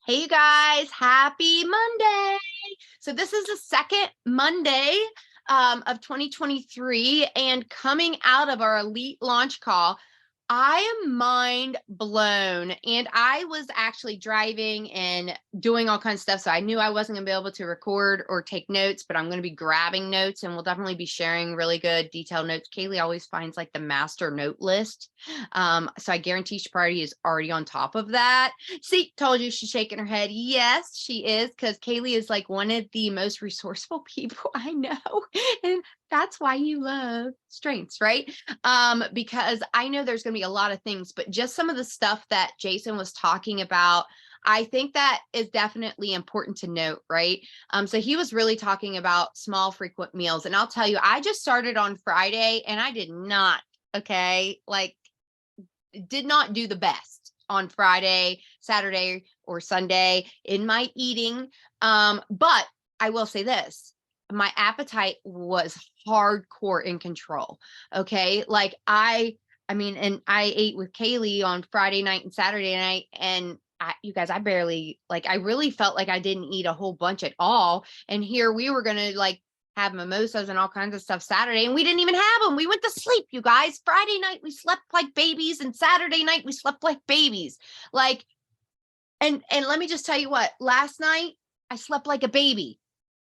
Hey, you guys, happy Monday. So this is the second Monday of 2023, and coming out of our elite launch call, I am mind blown. And I was actually driving and doing all kinds of stuff. So I knew I wasn't gonna be able to record or take notes, but I'm gonna be grabbing notes, and we'll definitely be sharing really good detailed notes. Kaylee always finds like the master note list. So I guarantee she probably is already on top of that. See, told you, she's shaking her head. Yes, she is, because Kaylee is like one of the most resourceful people I know. And that's why you love strengths, right? Because I know there's going to be a lot of things, but just some of the stuff that Jason was talking about, I think that is definitely important to note, right? So he was really talking about small, frequent meals. And I'll tell you, I just started on Friday and I did not, okay, like, did not do the best on Friday, Saturday, or Sunday in my eating. But I will say this, my appetite was hardcore in control. Okay. Like I mean, and I ate with Kaylee on Friday night and Saturday night, and you guys, I barely, like, I really felt like I didn't eat a whole bunch at all. And here we were going to like have mimosas and all kinds of stuff Saturday, and we didn't even have them. We went to sleep, you guys. Friday night we slept like babies, and Saturday night we slept like babies. Like, and let me just tell you what, last night I slept like a baby.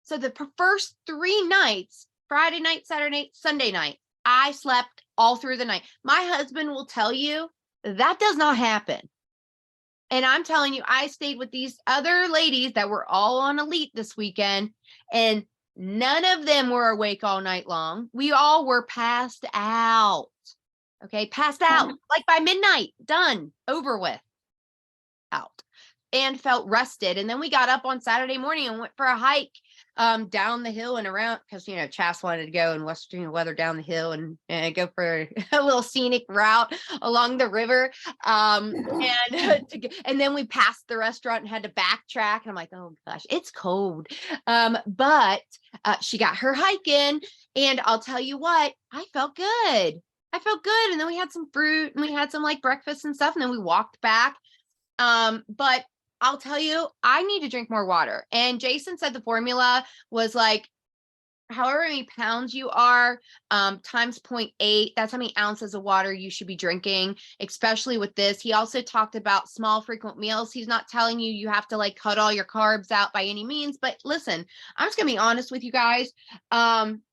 So the first 3 nights, Friday night, Saturday night, Sunday night, I slept all through the night. My husband will tell you that does not happen. And I'm telling you, I stayed with these other ladies that were all on Elite this weekend, and none of them were awake all night long. We all were passed out. Okay, passed out like by midnight, done, over with, out, and felt rested. And then we got up on Saturday morning and went for a hike down the hill and around, because Chas wanted to go in West Virginia weather down the hill and go for a little scenic route along the river. And then we passed the restaurant and had to backtrack. And I'm like, oh gosh, it's cold. But she got her hike in, and I'll tell you what, I felt good. I felt good. And then we had some fruit and we had some like breakfast and stuff. And then we walked back. But I'll tell you, I need to drink more water. And Jason said the formula was like, however many pounds you are, times 0.8, that's how many ounces of water you should be drinking, especially with this. He also talked about small, frequent meals. He's not telling you you have to like cut all your carbs out by any means, but listen, I'm just gonna be honest with you guys.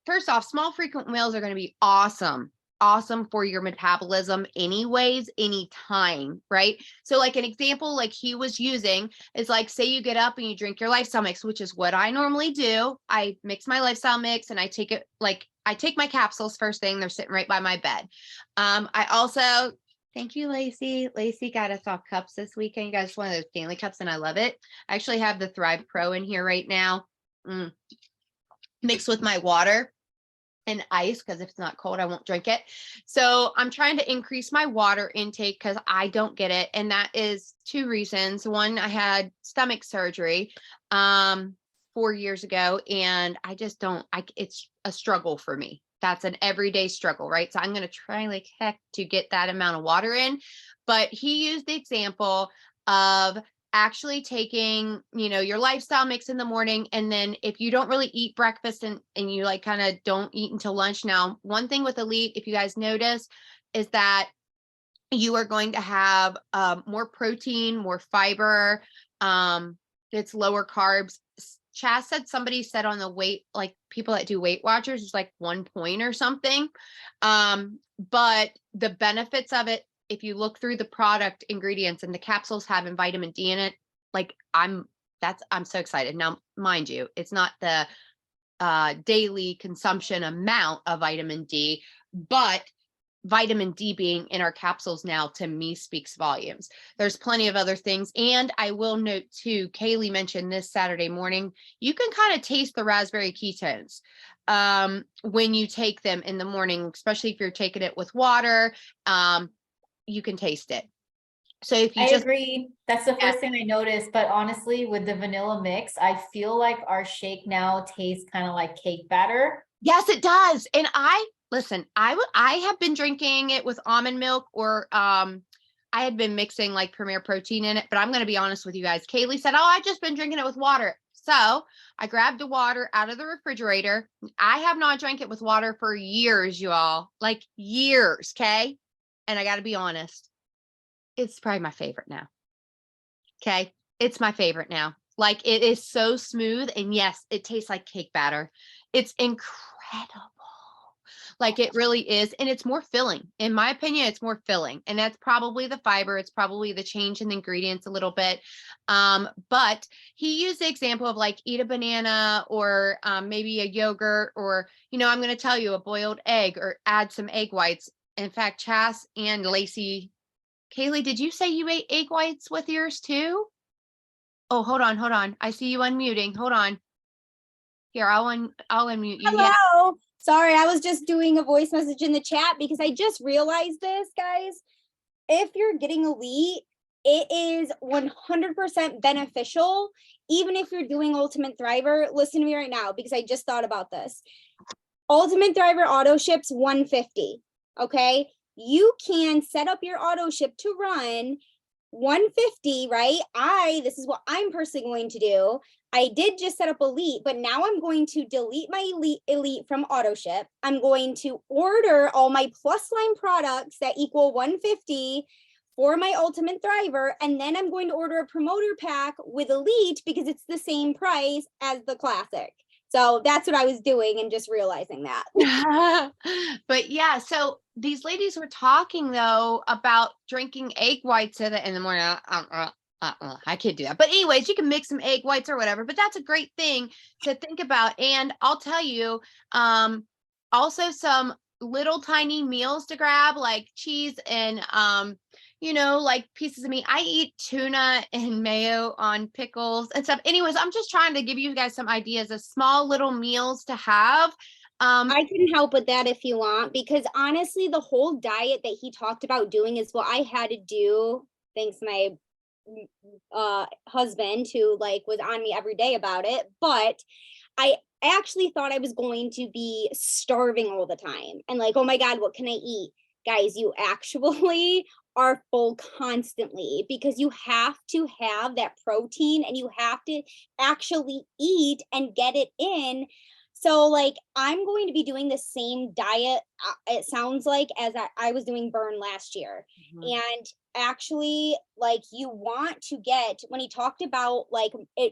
First off, small, frequent meals are gonna be awesome for your metabolism anyways, anytime, right? So like an example like he was using is like, say you get up and you drink your lifestyle mix, which is what I normally do. I mix my lifestyle mix and I take it, like I take my capsules first thing, they're sitting right by my bed. I also, thank you, Lacey. Lacey got us all cups this weekend. You guys, one of those Stanley cups, and I love it. I actually have the Thrive Pro in here right now, mixed with my water and ice, because if it's not cold, I won't drink it. So I'm trying to increase my water intake because I don't get it. And that is 2 reasons. One, I had stomach surgery 4 years ago, and I just don't, it's a struggle for me. That's an everyday struggle, right? So I'm going to try like heck to get that amount of water in. But he used the example of actually taking, your lifestyle mix in the morning. And then if you don't really eat breakfast and you like kind of don't eat until lunch. Now, one thing with Elite, if you guys notice, is that you are going to have more protein, more fiber. It's lower carbs. Chas said, somebody said on the weight, like people that do Weight Watchers, is like 1 point or something. But the benefits of it, if you look through the product ingredients and the capsules having vitamin D in it, like I'm so excited. Now, mind you, it's not the daily consumption amount of vitamin D, but vitamin D being in our capsules now, to me, speaks volumes. There's plenty of other things. And I will note too, Kaylee mentioned this Saturday morning, you can kind of taste the raspberry ketones when you take them in the morning, especially if you're taking it with water. You can taste it. So if you I just agree. That's the first thing I noticed. But honestly, with the vanilla mix, I feel like our shake now tastes kind of like cake batter. Yes, it does. And listen, I have been drinking it with almond milk or I had been mixing like Premier Protein in it, but I'm going to be honest with you guys. Kaylee said, "Oh, I just been drinking it with water." So I grabbed the water out of the refrigerator. I have not drank it with water for years, you all, like years. Okay. And I got to be honest, it's probably my favorite now. Okay. It's my favorite now. Like it is so smooth. And yes, it tastes like cake batter. It's incredible. Like it really is. And it's more filling. In my opinion, it's more filling. And that's probably the fiber. It's probably the change in the ingredients a little bit. But he used the example of like eat a banana or maybe a yogurt or, I'm going to tell you a boiled egg or add some egg whites. In fact, Chas and Lacey, Kaylee, did you say you ate egg whites with yours too? Oh, hold on. I see you unmuting. Hold on. Here, I'll unmute you. Yeah. Hello. Sorry, I was just doing a voice message in the chat because I just realized this, guys. If you're getting elite, it is 100% beneficial. Even if you're doing Ultimate Thriver, listen to me right now because I just thought about this. Ultimate Thriver auto ships 150. Okay. You can set up your auto ship to run 150, right? This is what I'm personally going to do. I did just set up elite, but now I'm going to delete my elite from auto ship. I'm going to order all my plus line products that equal 150 for my ultimate thriver. And then I'm going to order a promoter pack with elite because it's the same price as the classic. So that's what I was doing and just realizing that. But yeah, so these ladies were talking though about drinking egg whites in the morning. I can't do that. But anyways, you can mix some egg whites or whatever, but that's a great thing to think about. And I'll tell you, also some little tiny meals to grab like cheese and like pieces of meat. I eat tuna and mayo on pickles and stuff. Anyways, I'm just trying to give you guys some ideas of small little meals to have. I can help with that if you want, because honestly, the whole diet that he talked about doing is what I had to do. Thanks my husband who like was on me every day about it. But I actually thought I was going to be starving all the time and like, oh my God, what can I eat? Guys, you actually are full constantly because you have to have that protein and you have to actually eat and get it in. So like I'm going to be doing the same diet, it sounds like, as I was doing burn last year. And actually, like you want to get, when he talked about like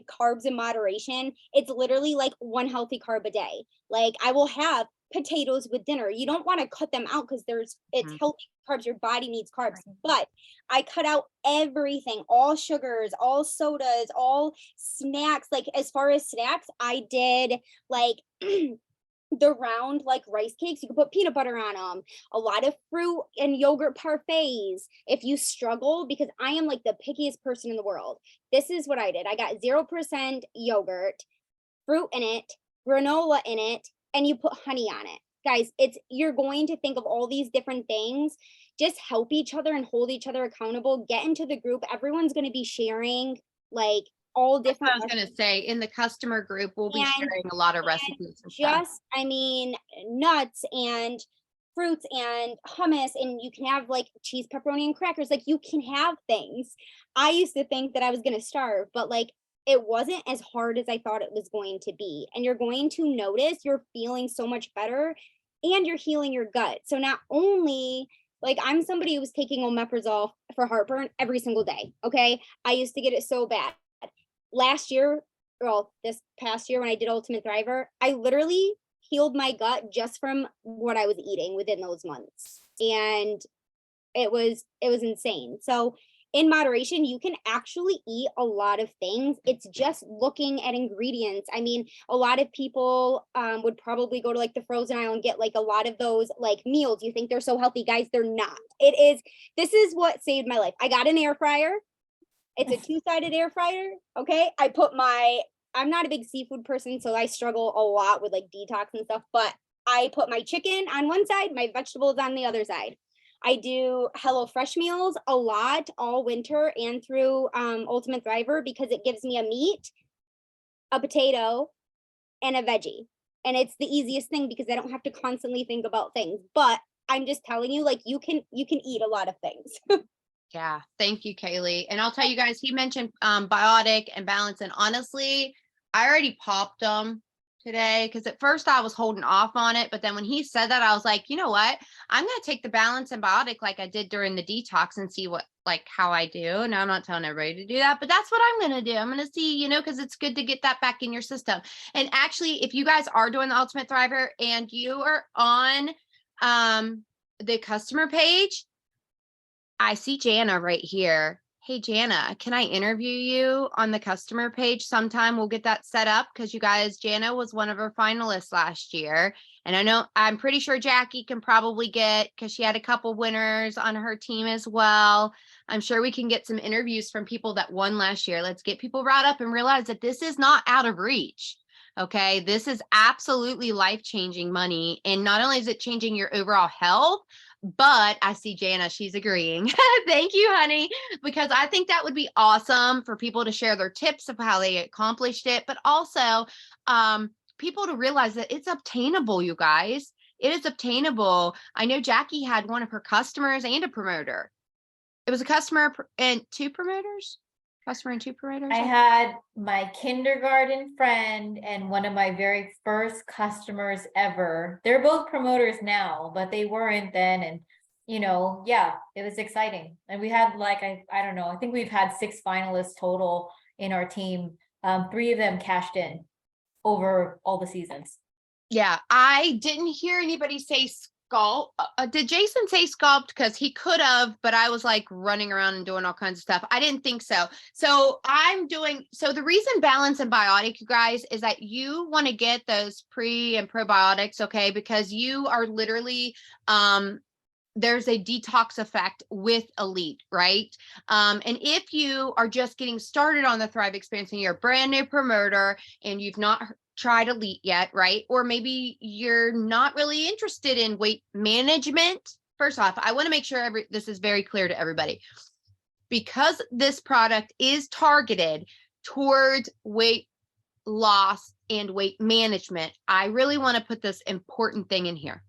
carbs in moderation, it's literally like one healthy carb a day. Like I will have potatoes with dinner. You don't want to cut them out because it's healthy carbs. Your body needs carbs, but I cut out everything, all sugars, all sodas, all snacks. Like as far as snacks, I did like the round like rice cakes. You can put peanut butter on them, a lot of fruit and yogurt parfaits if you struggle, because I am like the pickiest person in the world. This is what I did. I got 0% yogurt, fruit in it, granola in it, and you put honey on it. Guys, you're going to think of all these different things. Just help each other and hold each other accountable. Get into the group. Everyone's going to be sharing like all different. I was going to say in the customer group, we'll be sharing a lot of recipes and stuff. Nuts and fruits and hummus, and you can have like cheese, pepperoni, and crackers. Like you can have things. I used to think that I was going to starve, but like it wasn't as hard as I thought it was going to be. And you're going to notice you're feeling so much better and you're healing your gut. So not only like I'm somebody who was taking omeprazole for heartburn every single day. Okay. I used to get it so bad. Last year, this past year when I did Ultimate Thriver, I literally healed my gut just from what I was eating within those months. And it was insane. So in moderation, you can actually eat a lot of things. It's just looking at ingredients. I mean, a lot of people would probably go to like the frozen aisle and get like a lot of those like meals. You think they're so healthy, guys, they're not. This is what saved my life. I got an air fryer. It's a 2-sided air fryer. Okay. I'm not a big seafood person, so I struggle a lot with like detox and stuff, but I put my chicken on one side, my vegetables on the other side. I do Hello Fresh meals a lot all winter and through Ultimate Thriver because it gives me a meat, a potato, and a veggie. And it's the easiest thing because I don't have to constantly think about things. But I'm just telling you, like you can eat a lot of things. Yeah. Thank you, Kaylee. And I'll tell you guys, he mentioned biotic and balance. And honestly, I already popped them today because at first I was holding off on it. But then when he said that, I was like, you know what? I'm going to take the balance and biotic like I did during the detox and see how I do. And I'm not telling everybody to do that, but that's what I'm going to do. I'm going to see, because it's good to get that back in your system. And actually, if you guys are doing the Ultimate Thriver and you are on the customer page, I see Jana right here. Hey, Jana, can I interview you on the customer page sometime? We'll get that set up because you guys, Jana was one of our finalists last year. And I'm pretty sure Jackie can probably get, because she had a couple winners on her team as well. I'm sure we can get some interviews from people that won last year. Let's get people riled up and realize that this is not out of reach. Okay, this is absolutely life-changing money. And not only is it changing your overall health, but I see Jana, she's agreeing. Thank you, honey, because I think that would be awesome for people to share their tips of how they accomplished it, but also people to realize that it's obtainable, you guys. It is obtainable. I know Jackie had one of her customers and a promoter. It was a customer and two promoters. Customer and two promoters. I had my kindergarten friend and one of my very first customers ever. They're both promoters now, but they weren't then. And, yeah, it was exciting. And we had I don't know, I think we've had 6 finalists total in our team. 3 of them cashed in over all the seasons. Yeah, I didn't hear anybody say sculpt. Did Jason say sculpt? Because he could have, but I was running around and doing all kinds of stuff. I didn't think so. So the reason balance and biotic, you guys, is that you want to get those pre and probiotics, okay? Because you are literally, there's a detox effect with Elite, right? And if you are just getting started on the Thrive experience and you're a brand new promoter and you've not tried Elite yet, right? Or maybe you're not really interested in weight management. First off, I want to make sure this is very clear to everybody. Because this product is targeted towards weight loss and weight management, I really want to put this important thing in here.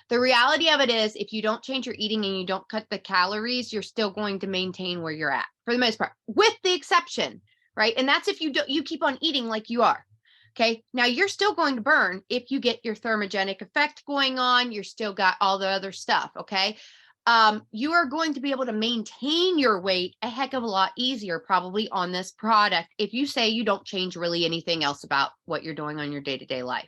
The reality of it is, if you don't change your eating and you don't cut the calories, you're still going to maintain where you're at for the most part, with the exception, right? And that's if you keep on eating like you are. Okay. Now you're still going to burn if you get your thermogenic effect going on. You're still got all the other stuff. Okay. You are going to be able to maintain your weight a heck of a lot easier probably on this product if you say you don't change really anything else about what you're doing on your day-to-day life.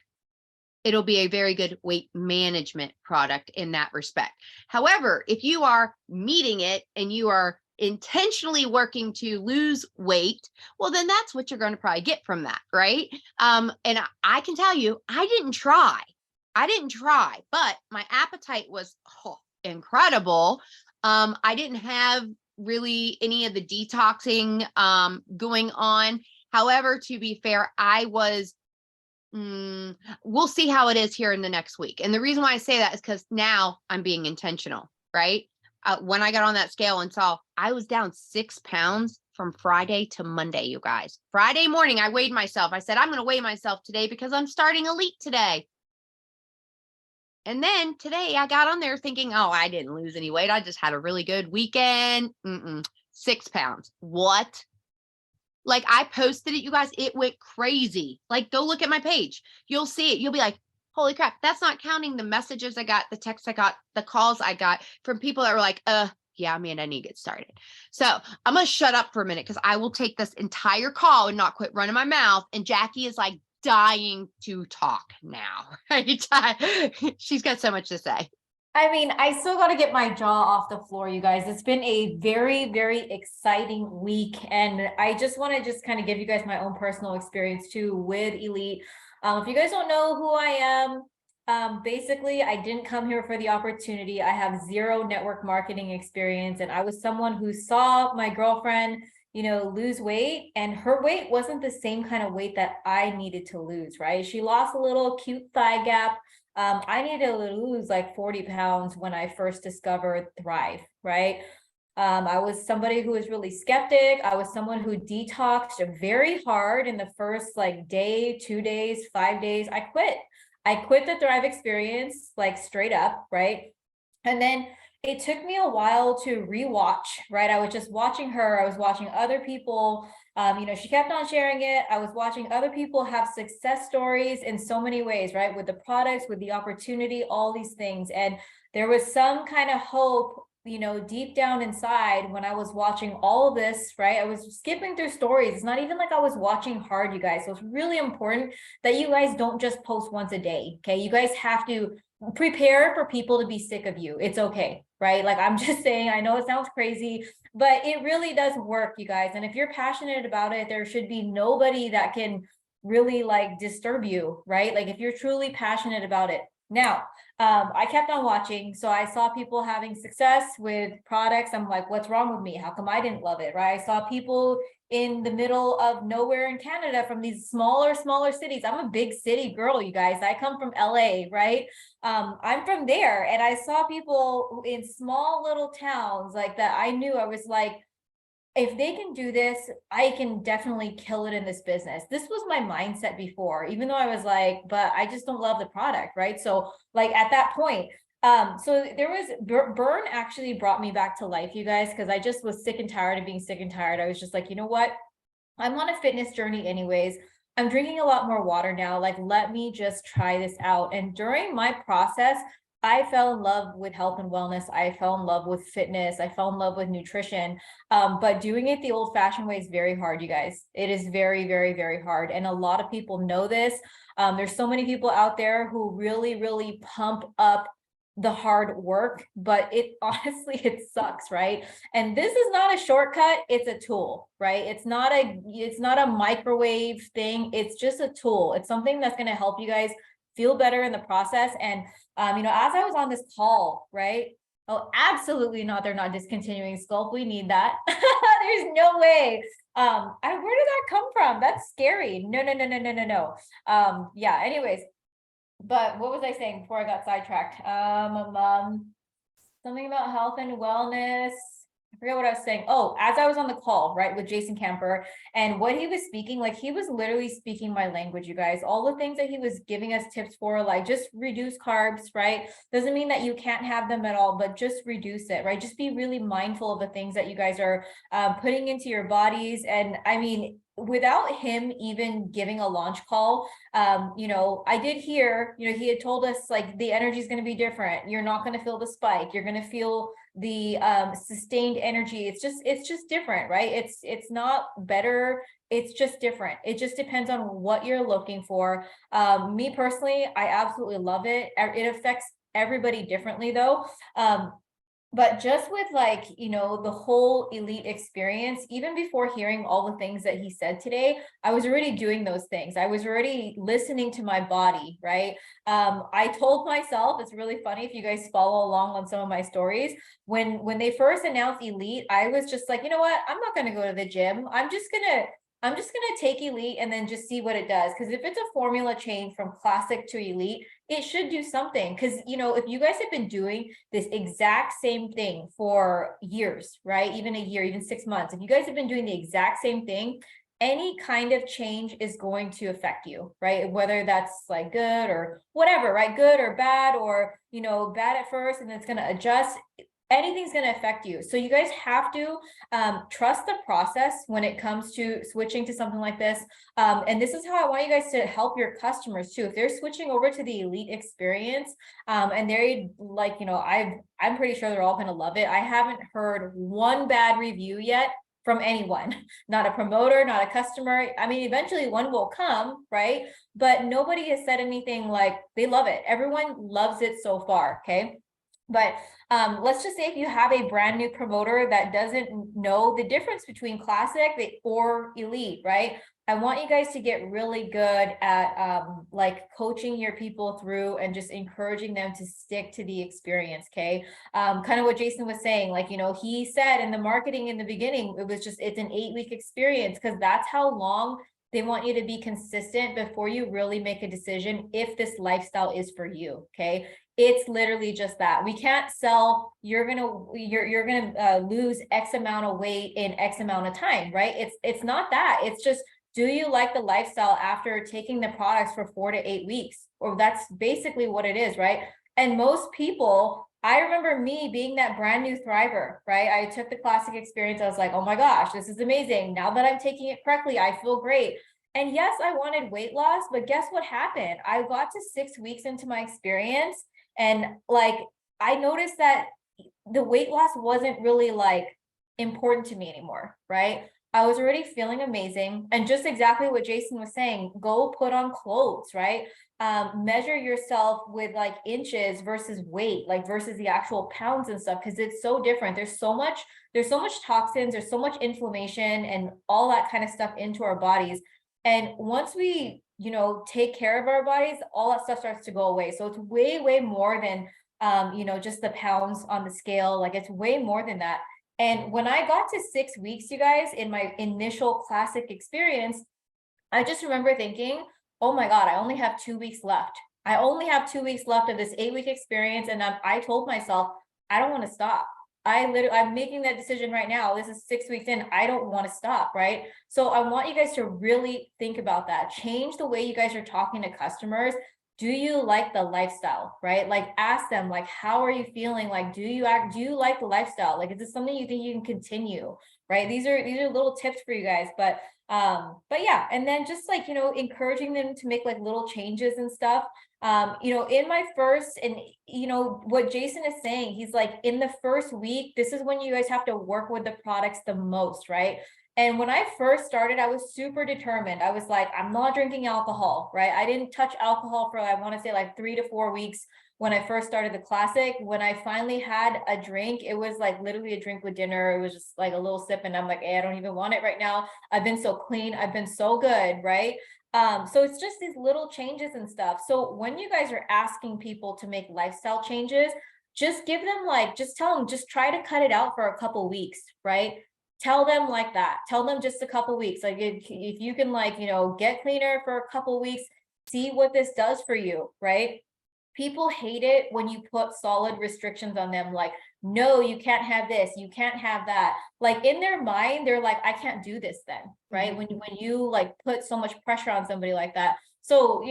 It'll be a very good weight management product in that respect. However, if you are meeting it and you are intentionally working to lose weight, well, then that's what you're going to probably get from that, right? And I can tell you, I didn't try, but my appetite was incredible. I didn't have really any of the detoxing going on. However, to be fair, I was we'll see how it is here in the next week. And the reason why I say that is because now I'm being intentional, right? When I got on that scale and saw I was down 6 pounds from Friday to Monday, you guys. Friday morning, I weighed myself. I said, I'm going to weigh myself today because I'm starting Elite today. And then today I got on there thinking, oh, I didn't lose any weight. I just had a really good weekend. 6 pounds. What? I posted it, you guys, it went crazy. Go look at my page. You'll see it. You'll be like, holy crap. That's not counting the messages I got, the texts I got, the calls I got from people that were like, yeah, man, I need to get started. So I'm going to shut up for a minute because I will take this entire call and not quit running my mouth. And Jackie is dying to talk now. Right? She's got so much to say. I mean, I still got to get my jaw off the floor, you guys. It's been a very, very exciting week. And I just want to kind of give you guys my own personal experience too with Elite. If you guys don't know who I am, basically, I didn't come here for the opportunity. I have 0 network marketing experience. And I was someone who saw my girlfriend, lose weight, and her weight wasn't the same kind of weight that I needed to lose, right? She lost a little cute thigh gap. I needed to lose 40 pounds when I first discovered Thrive, right? I was somebody who was really skeptic. I was someone who detoxed very hard in the first day, 2 days, 5 days. I quit the Thrive experience, straight up, right? And then it took me a while to rewatch, right? I was just watching her, I was watching other people. She kept on sharing it. I was watching other people have success stories in so many ways, right? With the products, with the opportunity, all these things. And there was some kind of hope, deep down inside when I was watching all of this, right? I was skipping through stories. It's not even like I was watching hard, you guys. So it's really important that you guys don't just post once a day. Okay. You guys have to prepare for people to be sick of you. It's okay, right? Like I'm just saying, I know it sounds crazy, but it really does work, you guys. And if you're passionate about it, there should be nobody that can really like disturb you, right? Like if you're truly passionate about it. Now, I kept on watching. So I saw people having success with products. I'm like, what's wrong with me? How come I didn't love it, right? I saw people in the middle of nowhere in Canada from these smaller cities. I'm a big city girl, you guys. I come from LA, right? I'm from there, and I saw people in small little towns like that. I knew, I was like, if they can do this, I can definitely kill it in this business. This was my mindset before, even though I was like, but I just don't love the product, right? So like at that point, so there was burn actually brought me back to life, you guys, because I just was sick and tired of being sick and tired. I was just like, you know what? I'm on a fitness journey anyways. I'm drinking a lot more water now. Like, let me just try this out. And during my process, I fell in love with health and wellness. I fell in love with fitness. I fell in love with nutrition. But doing it the old fashioned way is very hard, you guys. It is very, very, very hard. And a lot of people know this. There's so many people out there who really, really pump up the hard work, but it honestly, it sucks, right? And this is not a shortcut, it's a tool, right? It's not a microwave thing. It's just a tool. It's something that's going to help you guys feel better in the process. And as I was on this call, right? Oh, absolutely not. They're not discontinuing Sculpt. We need that. There's no way. Where did that come from? That's scary. No, no, no, no, no, no, no. Yeah, anyways. But what was I saying before I got sidetracked? Something about health and wellness. I forget what I was saying. Oh, as I was on the call, right, with Jason Camper, and what he was speaking, like he was literally speaking my language, you guys. All the things that he was giving us tips for, like just reduce carbs, right? Doesn't mean that you can't have them at all, but just reduce it, right? Just be really mindful of the things that you guys are putting into your bodies. And I mean, without him even giving a launch call, I did hear, he had told us like the energy is going to be different. You're not going to feel the spike. You're going to feel the sustained energy. It's just different, right? It's not better. It's just different. It just depends on what you're looking for. Me personally, I absolutely love it. It affects everybody differently though. But just with the whole elite experience, even before hearing all the things that he said today, I was already doing those things. I was already listening to my body, right? I told myself, it's really funny if you guys follow along on some of my stories, when they first announced elite, I was just like, you know what? I'm not going to go to the gym. I'm just going to take elite and then just see what it does. Because if it's a formula change from classic to elite, it should do something. Because, if you guys have been doing this exact same thing for years, right? Even a year, even 6 months, if you guys have been doing the exact same thing, any kind of change is going to affect you, right? Whether that's like good or whatever, right? Good or bad, or, bad at first and it's going to adjust. Anything's going to affect you. So you guys have to trust the process when it comes to switching to something like this. And this is how I want you guys to help your customers too. If they're switching over to the elite experience, and they're like, I'm pretty sure they're all going to love it. I haven't heard one bad review yet from anyone, not a promoter, not a customer. I mean, eventually one will come, right? But nobody has said anything like they love it. Everyone loves it so far. Okay. But let's just say if you have a brand new promoter that doesn't know the difference between classic or elite, right? I want you guys to get really good at coaching your people through and just encouraging them to stick to the experience. Okay. Kind of what Jason was saying, he said in the marketing in the beginning, it's an 8-week experience because that's how long they want you to be consistent before you really make a decision if this lifestyle is for you. Okay. It's literally just that. We can't sell, you're gonna lose X amount of weight in X amount of time, right? It's not that. It's just, do you like the lifestyle after taking the products for 4 to 8 weeks? Or that's basically what it is, right? And most people, I remember me being that brand new thriver, right? I took the classic experience. I was like, oh my gosh, this is amazing. Now that I'm taking it correctly, I feel great. And yes, I wanted weight loss, but guess what happened? I got to 6 weeks into my experience, and like I noticed that the weight loss wasn't really like important to me anymore, right? I was already feeling amazing. And just exactly what Jason was saying, go put on clothes, right? Measure yourself with like inches versus weight, like versus the actual pounds and stuff, because it's so different. There's so much toxins, there's so much inflammation and all that kind of stuff into our bodies. And once we, take care of our bodies, all that stuff starts to go away. So it's way, way more than just the pounds on the scale. Like it's way more than that. And when I got to 6 weeks, you guys, in my initial classic experience, I just remember thinking, oh my God, I only have 2 weeks left. I only have 2 weeks left of this 8-week experience. And I told myself, I don't want to stop. I'm making that decision right now. This is 6 weeks in. I don't want to stop. Right. So I want you guys to really think about that. Change the way you guys are talking to customers. Do you like the lifestyle, right? Like ask them, like, how are you feeling? Like, do you like the lifestyle? Like, is this something you think you can continue? Right. These are little tips for you guys, but yeah, and then just like, encouraging them to make like little changes and stuff. In my first, and what Jason is saying, he's like, in the first week, this is when you guys have to work with the products the most, right? And when I first started, I was super determined. I was like, I'm not drinking alcohol, right? I didn't touch alcohol for, I want to say like 3 to 4 weeks when I first started the classic. When I finally had a drink, it was like literally a drink with dinner. It was just like a little sip, and I'm like, hey, I don't even want it right now. I've been so clean. I've been so good, right? So it's just these little changes and stuff. So when you guys are asking people to make lifestyle changes, just give them just tell them, just try to cut it out for a couple weeks, right? Tell them like that. Tell them just a couple weeks. Like if you can get cleaner for a couple weeks, see what this does for you, right? People hate it when you put solid restrictions on them, like, no, you can't have this, you can't have that. Like in their mind, they're like, I can't do this then, right? When you like put so much pressure on somebody like that. So,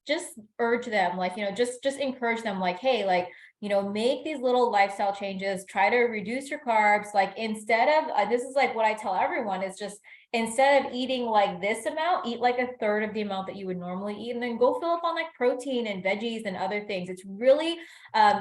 just urge them, like, just encourage them, like, hey, like, make these little lifestyle changes, try to reduce your carbs. Like instead of, this is like what I tell everyone is just, instead of eating like this amount, eat like a third of the amount that you would normally eat, and then go fill up on like protein and veggies and other things. It's really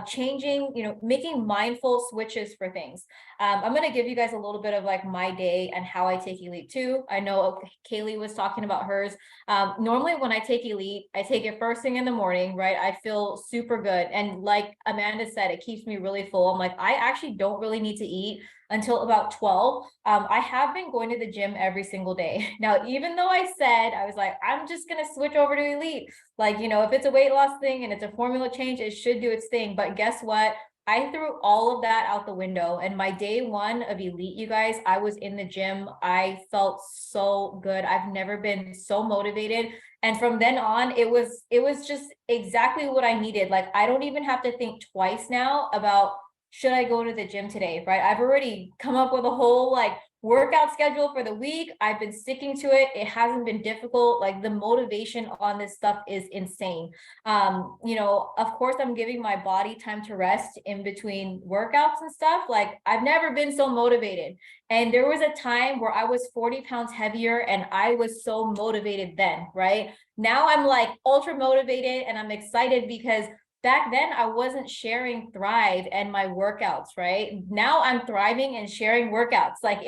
changing, making mindful switches for things. I'm going to give you guys a little bit of like my day and how I take Elite too. I know Kaylee was talking about hers. Normally when I take Elite, I take it first thing in the morning, right? I feel super good. And like Amanda said, it keeps me really full. I'm like, I actually don't really need to eat until about 12. I have been going to the gym every single day. Now, even though I said, I was like, I'm just going to switch over to Elite. Like, if it's a weight loss thing and it's a formula change, it should do its thing. But guess what? I threw all of that out the window. And my day one of Elite, you guys, I was in the gym. I felt so good. I've never been so motivated. And from then on, it was just exactly what I needed. Like, I don't even have to think twice now about, should I go to the gym today, right? I've already come up with a whole like workout schedule for the week. I've been sticking to it. It hasn't been difficult. Like the motivation on this stuff is insane. Of course, I'm giving my body time to rest in between workouts and stuff. Like I've never been so motivated. And there was a time where I was 40 pounds heavier and I was so motivated then, right? Now I'm like ultra motivated and I'm excited because back then I wasn't sharing Thrive and my workouts, right? Now I'm thriving and sharing workouts. Like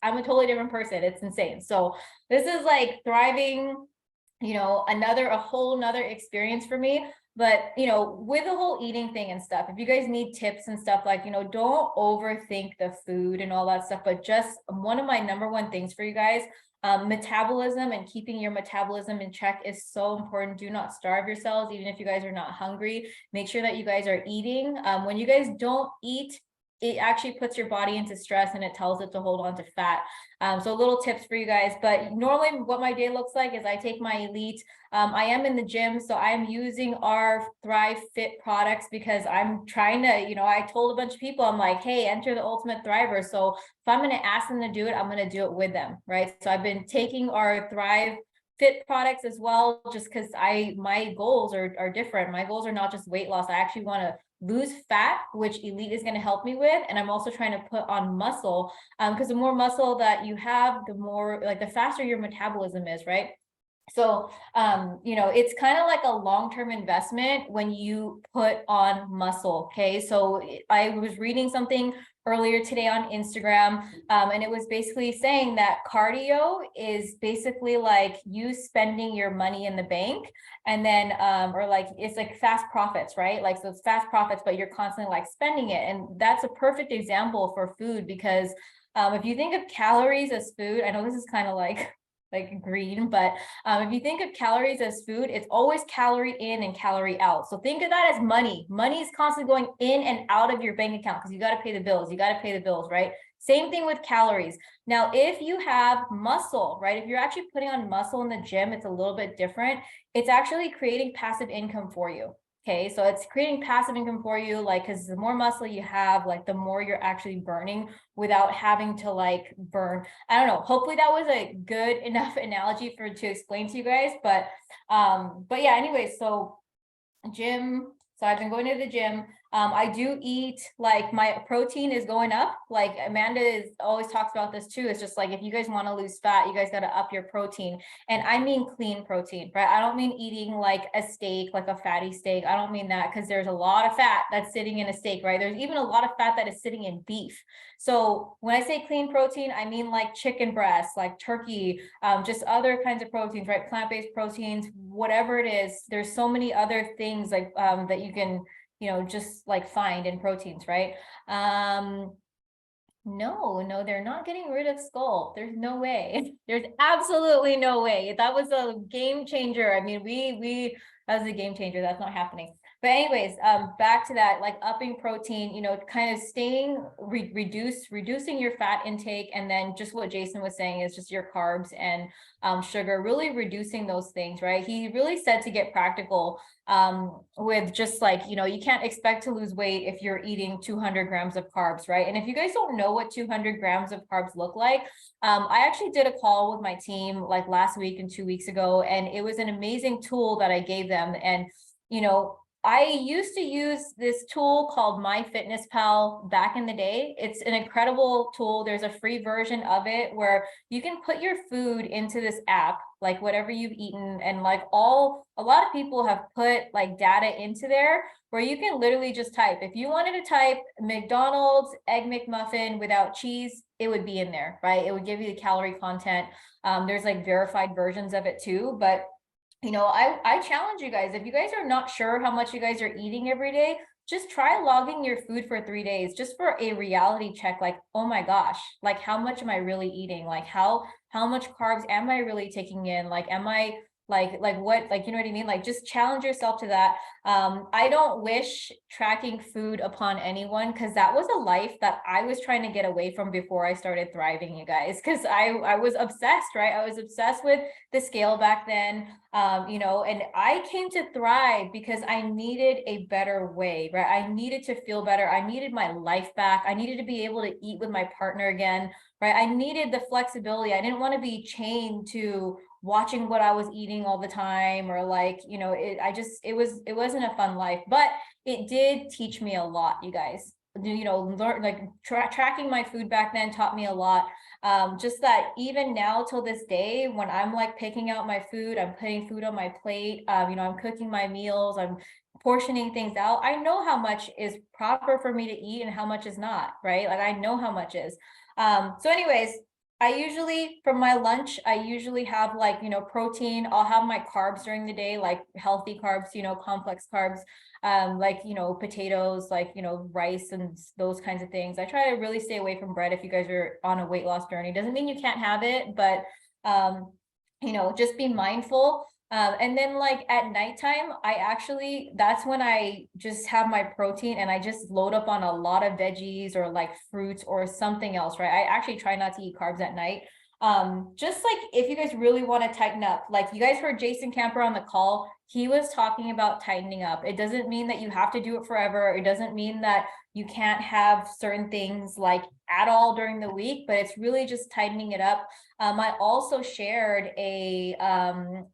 I'm a totally different person. It's insane. So this is like thriving, a whole nother experience for me. But, with the whole eating thing and stuff, if you guys need tips and stuff, like, don't overthink the food and all that stuff, but just one of my number one things for you guys, metabolism and keeping your metabolism in check is so important. Do not starve yourselves, even if you guys are not hungry. Make sure that you guys are eating. When you guys don't eat, it actually puts your body into stress and it tells it to hold on to fat. So little tips for you guys. But normally what my day looks like is I take my Elite. I am in the gym, so I'm using our Thrive Fit products because I'm trying to, I told a bunch of people, I'm like, hey, enter the Ultimate Thriver. So if I'm going to ask them to do it, I'm going to do it with them, right? So I've been taking our Thrive Fit products as well, just because my goals are different. My goals are not just weight loss. I actually want to lose fat, which Elite is going to help me with, and I'm also trying to put on muscle, because the more muscle that you have, the more, like, the faster your metabolism is, right? So, it's kind of like a long-term investment when you put on muscle. Okay. So I was reading something earlier today on Instagram, and it was basically saying that cardio is basically like you spending your money in the bank, and then, or like, it's like fast profits, right? Like, so it's fast profits, but you're constantly like spending it. And that's a perfect example for food, because if you think of calories as food, I know this is kind of like green, but if you think of calories as food, it's always calorie in and calorie out. So think of that as money. Money is constantly going in and out of your bank account because you got to pay the bills. You got to pay the bills, right? Same thing with calories. Now, if you have muscle, right? If you're actually putting on muscle in the gym, it's a little bit different. It's actually creating passive income for you. Okay, so it's creating passive income for you, like, because the more muscle you have, like, the more you're actually burning without having to like burn. I don't know. Hopefully that was a good enough analogy to explain to you guys. But yeah, anyway, so gym. So I've been going to the gym. I do eat, like, my protein is going up. Like Amanda always talks about this too. It's just like, if you guys want to lose fat, you guys got to up your protein. And I mean clean protein, right? I don't mean eating like a steak, like a fatty steak. I don't mean that, because there's a lot of fat that's sitting in a steak, right? There's even a lot of fat that is sitting in beef. So when I say clean protein, I mean like chicken breast, like turkey, just other kinds of proteins, right? Plant-based proteins, whatever it is. There's so many other things like that you can, just like find in proteins, right? No, they're not getting rid of skull. There's no way. There's absolutely no way. That was a game changer. I mean, that was a game changer. That's not happening. But anyways, back to that, like upping protein, kind of staying, reducing your fat intake. And then just what Jason was saying is just your carbs and sugar, really reducing those things, right? He really said to get practical with just like, you can't expect to lose weight if you're eating 200 grams of carbs, right? And if you guys don't know what 200 grams of carbs look like, I actually did a call with my team like last week and 2 weeks ago, and it was an amazing tool that I gave them. And, I used to use this tool called MyFitnessPal back in the day. It's an incredible tool. There's a free version of it where you can put your food into this app, like whatever you've eaten, and like a lot of people have put like data into there where you can literally just type. If you wanted to type McDonald's Egg McMuffin without cheese, it would be in there, right? It would give you the calorie content. There's like verified versions of it too, but I challenge you guys, if you guys are not sure how much you guys are eating every day, just try logging your food for 3 days, just for a reality check. Like, oh my gosh, like, how much am I really eating? Like, how much carbs am I really taking in? Like, am I like what, like, you know what I mean? Like, just challenge yourself to that. I don't wish tracking food upon anyone, because that was a life that I was trying to get away from before I started thriving, you guys, because I was obsessed, right? I was obsessed with the scale back then. And I came to thrive because I needed a better way, right? I needed to feel better. I needed my life back. I needed to be able to eat with my partner again, right? I needed the flexibility. I didn't want to be chained to watching what I was eating all the time, or like, it wasn't a fun life, but it did teach me a lot, you guys. Learn, like tracking my food back then taught me a lot. Just that even now till this day, when I'm like picking out my food, I'm putting food on my plate, I'm cooking my meals, I'm portioning things out. I know how much is proper for me to eat and how much is not, right? Like, I know how much is. So anyways, I usually, for my lunch, I usually have like, protein. I'll have my carbs during the day, like healthy carbs, complex carbs, like, potatoes, like, rice and those kinds of things. I try to really stay away from bread if you guys are on a weight loss journey. Doesn't mean you can't have it, but, just be mindful. And then like at nighttime, that's when I just have my protein and I just load up on a lot of veggies or like fruits or something else, right? I actually try not to eat carbs at night. Just like if you guys really want to tighten up, like you guys heard Jason Camper on the call, he was talking about tightening up. It doesn't mean that you have to do it forever. It doesn't mean that you can't have certain things like at all during the week, but it's really just tightening it up. I also shared a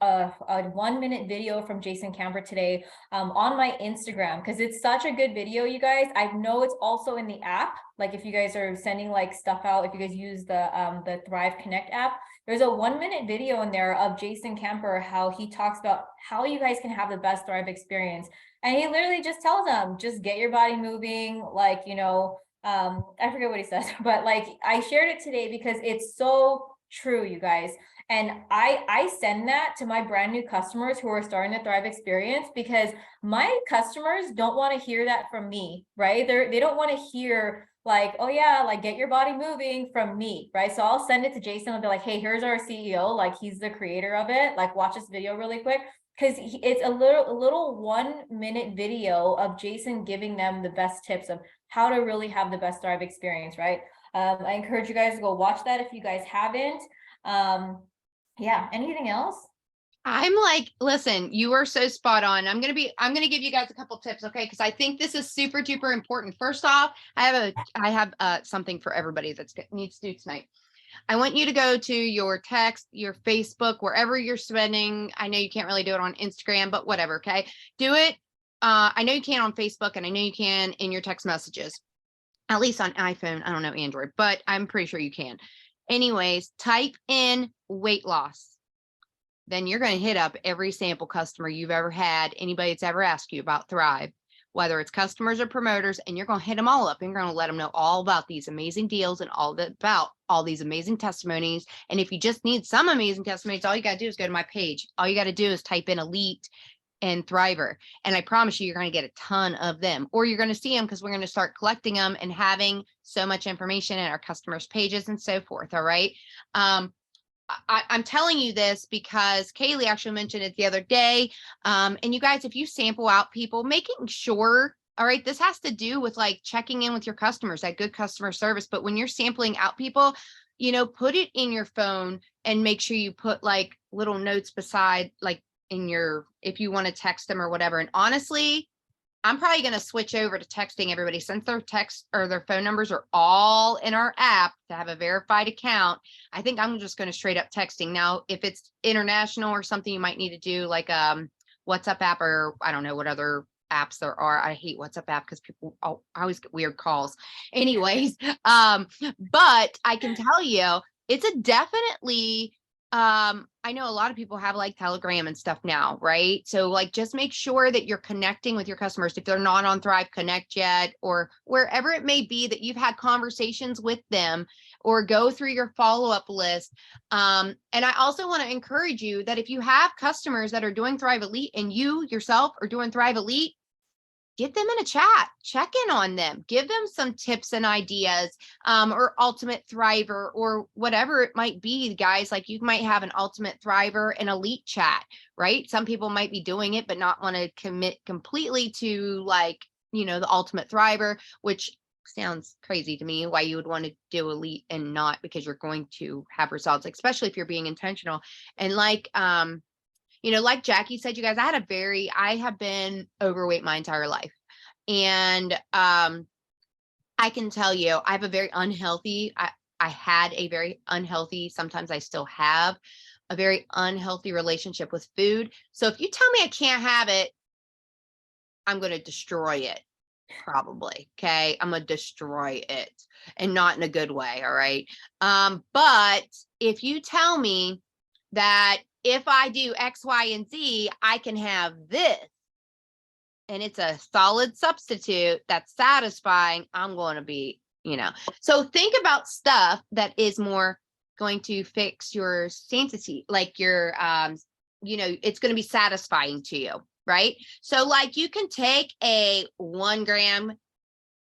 1-minute video from Jason Camper today on my Instagram, because it's such a good video, you guys. I know it's also in the app. Like if you guys are sending like stuff out, if you guys use the Thrive Connect app, there's a 1-minute video in there of Jason Camper, how he talks about how you guys can have the best Thrive experience. And he literally just tells them, just get your body moving, like, you know, I forget what he says, but like I shared it today because it's so true, you guys. And I send that to my brand new customers who are starting the Thrive experience, because my customers don't want to hear that from me, right? They don't want to hear like, oh yeah, like get your body moving from me, right? So I'll send it to Jason and be like, hey, here's our CEO, like he's the creator of it, like watch this video really quick. Because it's a little 1-minute video of Jason giving them the best tips of how to really have the best Thrive experience, right? I encourage you guys to go watch that if you guys haven't. Yeah, anything else? I'm like, listen, you are so spot on. I'm going to give you guys a couple tips. Okay. Cause I think this is super duper important. First off, I have something for everybody that needs to do tonight. I want you to go to your text, your Facebook, wherever you're spending. I know you can't really do it on Instagram, but whatever. Okay. Do it. I know you can on Facebook, and I know you can in your text messages, at least on iPhone. I don't know Android, but I'm pretty sure you can. Anyways, type in weight loss. Then you're going to hit up every sample customer you've ever had, anybody that's ever asked you about Thrive, whether it's customers or promoters, and you're going to hit them all up and you're going to let them know all about these amazing deals and about all these amazing testimonies. And if you just need some amazing testimonies, all you got to do is go to my page. All you got to do is type in Elite and Thriver. And I promise you, you're going to get a ton of them, or you're going to see them, because we're going to start collecting them and having so much information in our customers' pages and so forth. All right. I'm telling you this because Kaylee actually mentioned it the other day. And you guys, if you sample out people, making sure, all right, this has to do with like checking in with your customers, that good customer service. But when you're sampling out people, you know, put it in your phone and make sure you put like little notes beside, like in your, if you want to text them or whatever. And honestly, I'm probably going to switch over to texting everybody, since their text or their phone numbers are all in our app to have a verified account. I think I'm just going to straight up texting. Now, if it's international or something, you might need to do like WhatsApp app, or I don't know what other apps there are. I hate WhatsApp app because people, I always get weird calls. Anyways, but I can tell you, it's a definitely, I know a lot of people have like Telegram and stuff now, right? So like, just make sure that you're connecting with your customers. If they're not on Thrive Connect yet, or wherever it may be that you've had conversations with them, or go through your follow-up list. And I also want to encourage you that if you have customers that are doing Thrive Elite and you yourself are doing Thrive Elite, get them in a chat, check in on them, give them some tips and ideas, or Ultimate Thriver, or whatever it might be, guys. Like you might have an Ultimate Thriver and Elite chat, right? Some people might be doing it, but not want to commit completely to like, you know, the Ultimate Thriver, which sounds crazy to me why you would want to do Elite and not, because you're going to have results, especially if you're being intentional. And like, you know, like Jackie said, you guys, I have been overweight my entire life. And I can tell you, I have a very unhealthy, I had a very unhealthy, sometimes I still have a very unhealthy relationship with food. So if you tell me I can't have it, I'm going to destroy it. Probably. Okay. I'm going to destroy it, and not in a good way. All right. But if you tell me that if I do X, Y, and Z, I can have this, and it's a solid substitute that's satisfying, I'm going to be, you know. So think about stuff that is more going to fix your satiety, like your, you know, it's going to be satisfying to you, right? So like you can take a 1 gram,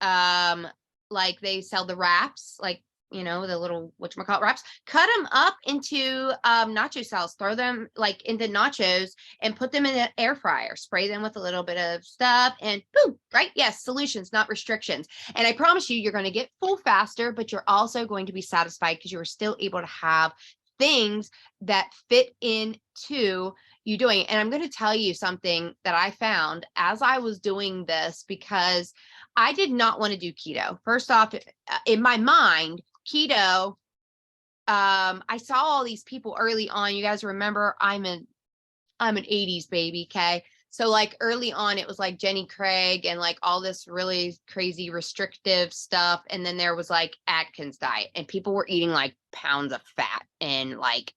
like they sell the wraps, like, you know, the little whatchamacallit wraps, cut them up into nacho salads, throw them like into nachos and put them in an air fryer, spray them with a little bit of stuff, and boom, right? Yes, solutions, not restrictions. And I promise you, you're going to get full faster, but you're also going to be satisfied because you are still able to have things that fit into you doing it. And I'm going to tell you something that I found as I was doing this, because I did not want to do keto. First off, in my mind, keto, I saw all these people early on. You guys remember I'm an 80s baby. Okay. So like early on, it was like Jenny Craig and like all this really crazy restrictive stuff. And then there was like Atkins diet, and people were eating like pounds of fat and like,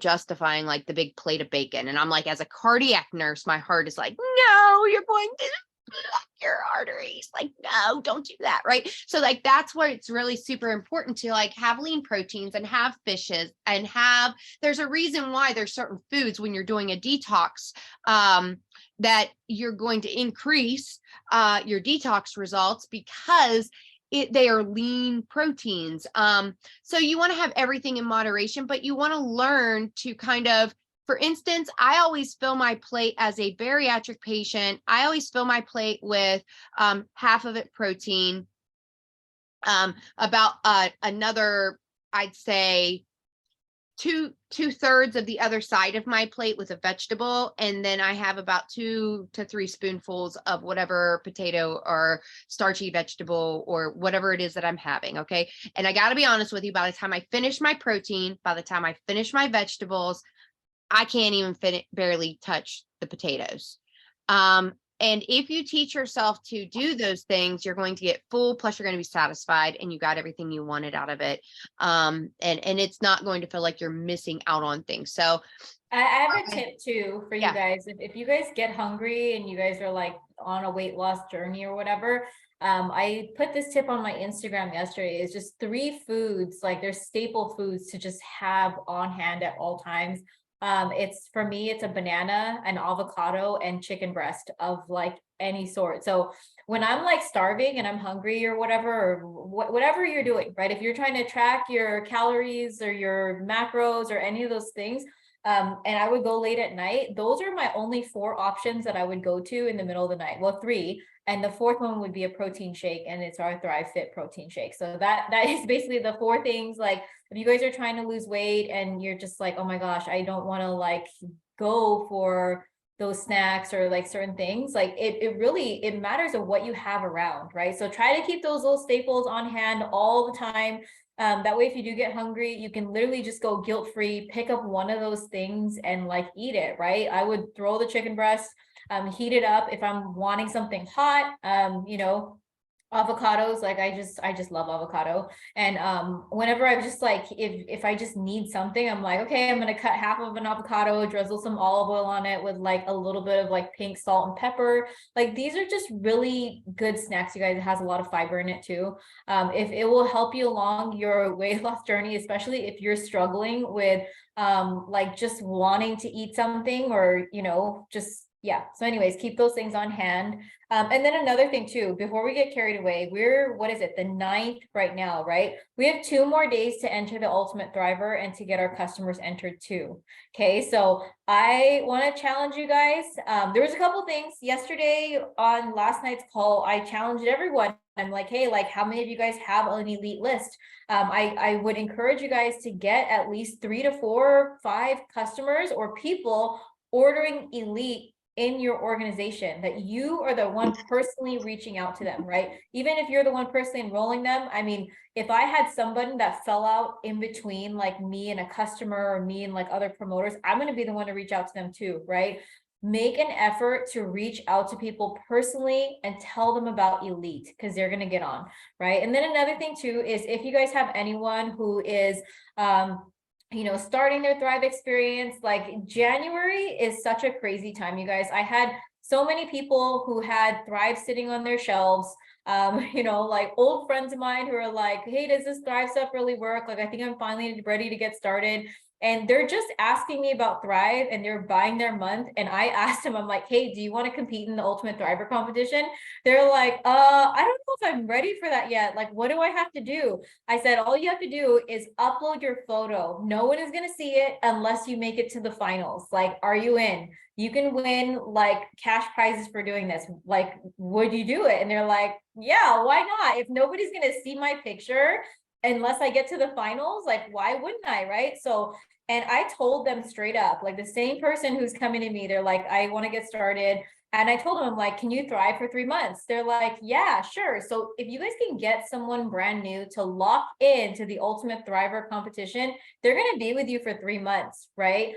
justifying like the big plate of bacon. And I'm like, as a cardiac nurse, my heart is like, no, you're going to block your arteries. Like, no, don't do that. Right. So like, that's where it's really super important to like have lean proteins and have fishes and there's a reason why there's certain foods when you're doing a detox, that you're going to increase, your detox results, because they are lean proteins. So you want to have everything in moderation, but you want to learn to kind of, for instance, I always fill my plate as a bariatric patient. I always fill my plate with half of it protein, about another, I'd say, two-thirds of the other side of my plate with a vegetable, and then I have about 2 to 3 spoonfuls of whatever potato or starchy vegetable or whatever it is that I'm having. Okay. And I got to be honest with you, by the time I finish my protein, by the time I finish my vegetables, I can't even barely touch the potatoes. And if you teach yourself to do those things, you're going to get full, plus you're going to be satisfied and you got everything you wanted out of it. And it's not going to feel like you're missing out on things. So I have a tip too for you Yeah. guys. If you guys get hungry and you guys are like on a weight loss journey or whatever, I put this tip on my Instagram yesterday. It's just 3 foods, like they're staple foods to just have on hand at all times. It's, for me, it's a banana, an avocado, and chicken breast of like any sort. So when I'm like starving and I'm hungry or whatever, or whatever you're doing, right? If you're trying to track your calories or your macros or any of those things, and I would go late at night, those are my only 4 options that I would go to in the middle of the night. Well, 3. And the 4th one would be a protein shake, and it's our Thrive Fit protein shake. So that is basically the 4 things. Like if you guys are trying to lose weight and you're just like, oh my gosh, I don't want to like go for those snacks or like certain things, like it really, it matters of what you have around, right? So try to keep those little staples on hand all the time. That way, if you do get hungry, you can literally just go guilt-free, pick up one of those things and like eat it, right? I would throw the chicken breast, heat it up if I'm wanting something hot, avocados, like I just love avocado. And whenever I just like, if I just need something, I'm like, okay, I'm gonna cut half of an avocado, drizzle some olive oil on it with like a little bit of like pink salt and pepper. Like these are just really good snacks, you guys. It has a lot of fiber in it too. If it will help you along your weight loss journey, especially if you're struggling with like just wanting to eat something, or just yeah. So anyways, keep those things on hand. And then another thing too, before we get carried away, we're, what is it, the 9th right now, right? We have 2 more days to enter the Ultimate Thriver and to get our customers entered too. Okay, so I want to challenge you guys. There was a couple things yesterday on last night's call. I challenged everyone. I'm like, hey, like how many of you guys have an elite list? I would encourage you guys to get at least 3 to 4 or 5 customers or people ordering elite in your organization, that you are the one personally reaching out to them, right? Even if you're the one personally enrolling them. I mean, if I had somebody that fell out in between like me and a customer or me and like other promoters, I'm going to be the one to reach out to them too, right? Make an effort to reach out to people personally and tell them about elite, because they're going to get on, right? And then another thing too is if you guys have anyone who is starting their Thrive experience, like January is such a crazy time, you guys. I had so many people who had Thrive sitting on their shelves, like old friends of mine who are like, hey, does this Thrive stuff really work? Like, I think I'm finally ready to get started. And they're just asking me about Thrive and they're buying their month. And I asked them, I'm like, hey, do you want to compete in the Ultimate Thriver competition? They're like, I don't know if I'm ready for that yet. Like, what do I have to do? I said, all you have to do is upload your photo. No one is going to see it unless you make it to the finals. Like, are you in? You can win like cash prizes for doing this. Like, would you do it? And they're like, yeah, why not? If nobody's going to see my picture unless I get to the finals, like, why wouldn't I, right? So, and I told them straight up, like the same person who's coming to me, they're like, I want to get started. And I told them, I'm like, can you thrive for 3 months? They're like, yeah, sure. So if you guys can get someone brand new to lock into the Ultimate Thriver competition, they're going to be with you for 3 months, right?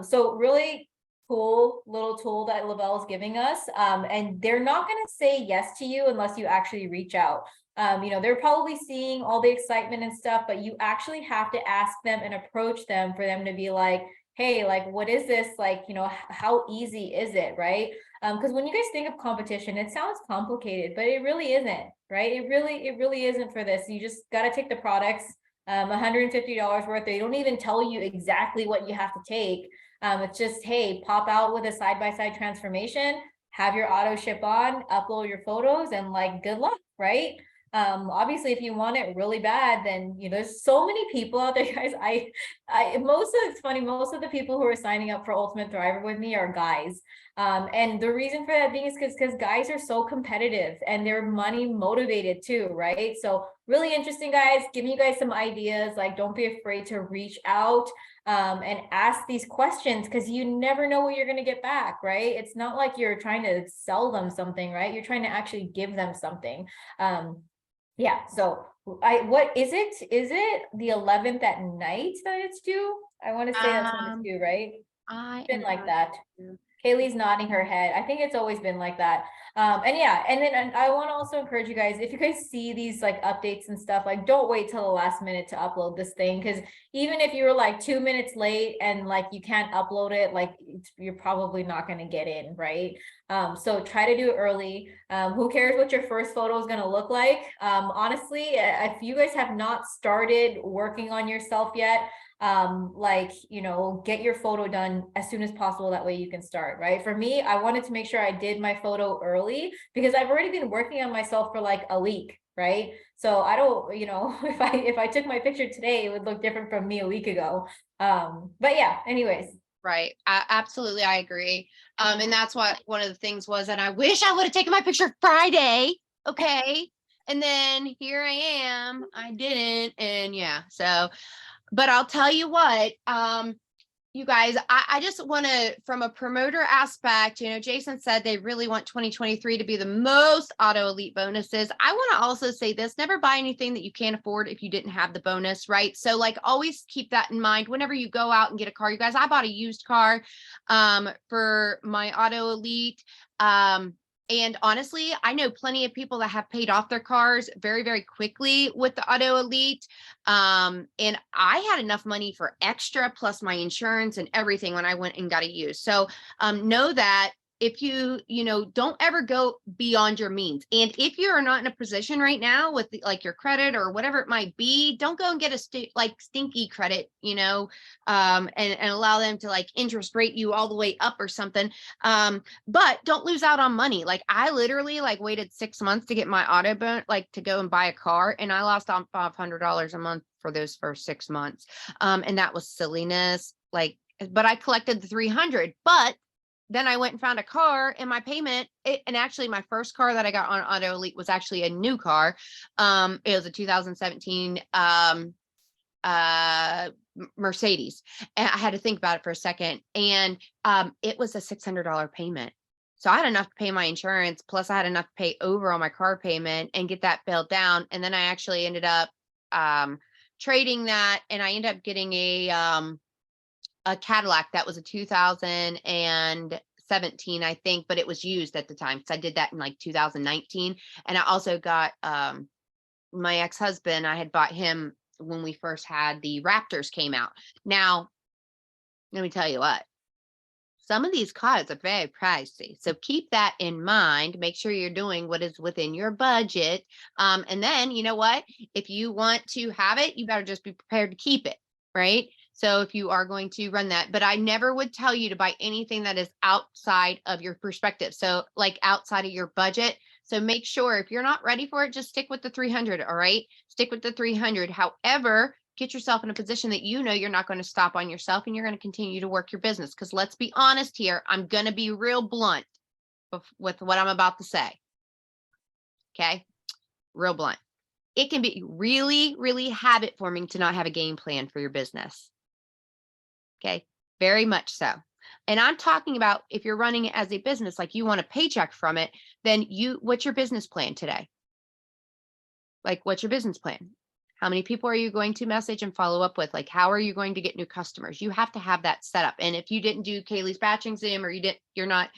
So really cool little tool that Lavelle is giving us. And they're not going to say yes to you unless you actually reach out. You know, they're probably seeing all the excitement and stuff, but you actually have to ask them and approach them for them to be like, hey, like, what is this? Like, you know, how easy is it, right? Because when you guys think of competition, it sounds complicated, but it really isn't, right? It really isn't for this. You just got to take the products, $150 worth. They don't even tell you exactly what you have to take. It's just, hey, pop out with a side-by-side transformation, have your auto ship on, upload your photos, and like, good luck, right? Obviously if you want it really bad, then you know, there's so many people out there, guys. It's funny, most of the people who are signing up for Ultimate Thriver with me are guys. And the reason for that being is because guys are so competitive and they're money motivated too, right? So really interesting, guys, giving you guys some ideas. Like, don't be afraid to reach out and ask these questions, because you never know what you're going to get back, right? It's not like you're trying to sell them something, right? You're trying to actually give them something. Yeah, so what is it? Is it the 11th at night that it's due? I want to say that's when it's due, right? It's been like that. Kaylee's nodding her head. I think it's always been like that. And yeah, and then I want to also encourage you guys, if you guys see these like updates and stuff, like don't wait till the last minute to upload this thing, because even if you're like 2 minutes late and like you can't upload it, like you're probably not going to get in, right? So try to do it early. Who cares what your first photo is going to look like? Honestly, if you guys have not started working on yourself yet, like, you know, get your photo done as soon as possible. That way you can start, right? For me, I wanted to make sure I did my photo early because I've already been working on myself for like a week, right? So I don't, you know, if I took my picture today, it would look different from me a week ago. But yeah, anyways. Right. Absolutely. I agree. And that's what one of the things was, and I wish I would have taken my picture Friday. Okay. And then here I am, I didn't. And yeah, so, but I'll tell you what, you guys, I just want to, from a promoter aspect, you know, Jason said they really want 2023 to be the most auto elite bonuses. I want to also say this: never buy anything that you can't afford if you didn't have the bonus, right? So like, always keep that in mind whenever you go out and get a car. You guys, I bought a used car for my auto elite. And honestly, I know plenty of people that have paid off their cars very, very quickly with the auto elite. And I had enough money for extra plus my insurance and everything when I went and got a used. So know that if you know, don't ever go beyond your means. And if you're not in a position right now with like your credit or whatever it might be, don't go and get a stinky credit, you know, and allow them to like interest rate you all the way up or something. But don't lose out on money. Like I literally like waited 6 months to get my auto bone, like to go and buy a car, and I lost on $500 a month for those first 6 months. And that was silliness. Like, but I collected the 300, but then I went and found a car, and my payment, and actually my first car that I got on Auto Elite was actually a new car. It was a 2017 Mercedes. And I had to think about it for a second. And it was a $600 payment. So I had enough to pay my insurance, plus I had enough to pay over on my car payment and get that bill down. And then I actually ended up trading that, and I ended up getting a Cadillac that was a 2017, I think, but it was used at the time because I did that in like 2019. And I also got my ex-husband, I had bought him when we first had the Raptors came out. Now, let me tell you what, some of these cars are very pricey. So keep that in mind. Make sure you're doing what is within your budget. And then, you know what, if you want to have it, you better just be prepared to keep it, right? So if you are going to run that, but I never would tell you to buy anything that is outside of your perspective. So like outside of your budget. So make sure if you're not ready for it, just stick with the 300. All right. Stick with the 300. However, get yourself in a position that you know you're not going to stop on yourself and you're going to continue to work your business. Because let's be honest here, I'm going to be real blunt with what I'm about to say. Okay. Real blunt. it can be really, really habit forming to not have a game plan for your business. Okay, very much so. And I'm talking about if you're running it as a business, like you want a paycheck from it, then what's your business plan today? Like, what's your business plan? How many people are you going to message and follow up with? Like, how are you going to get new customers? You have to have that set up. And if you didn't do Kaylee's batching Zoom, or you're not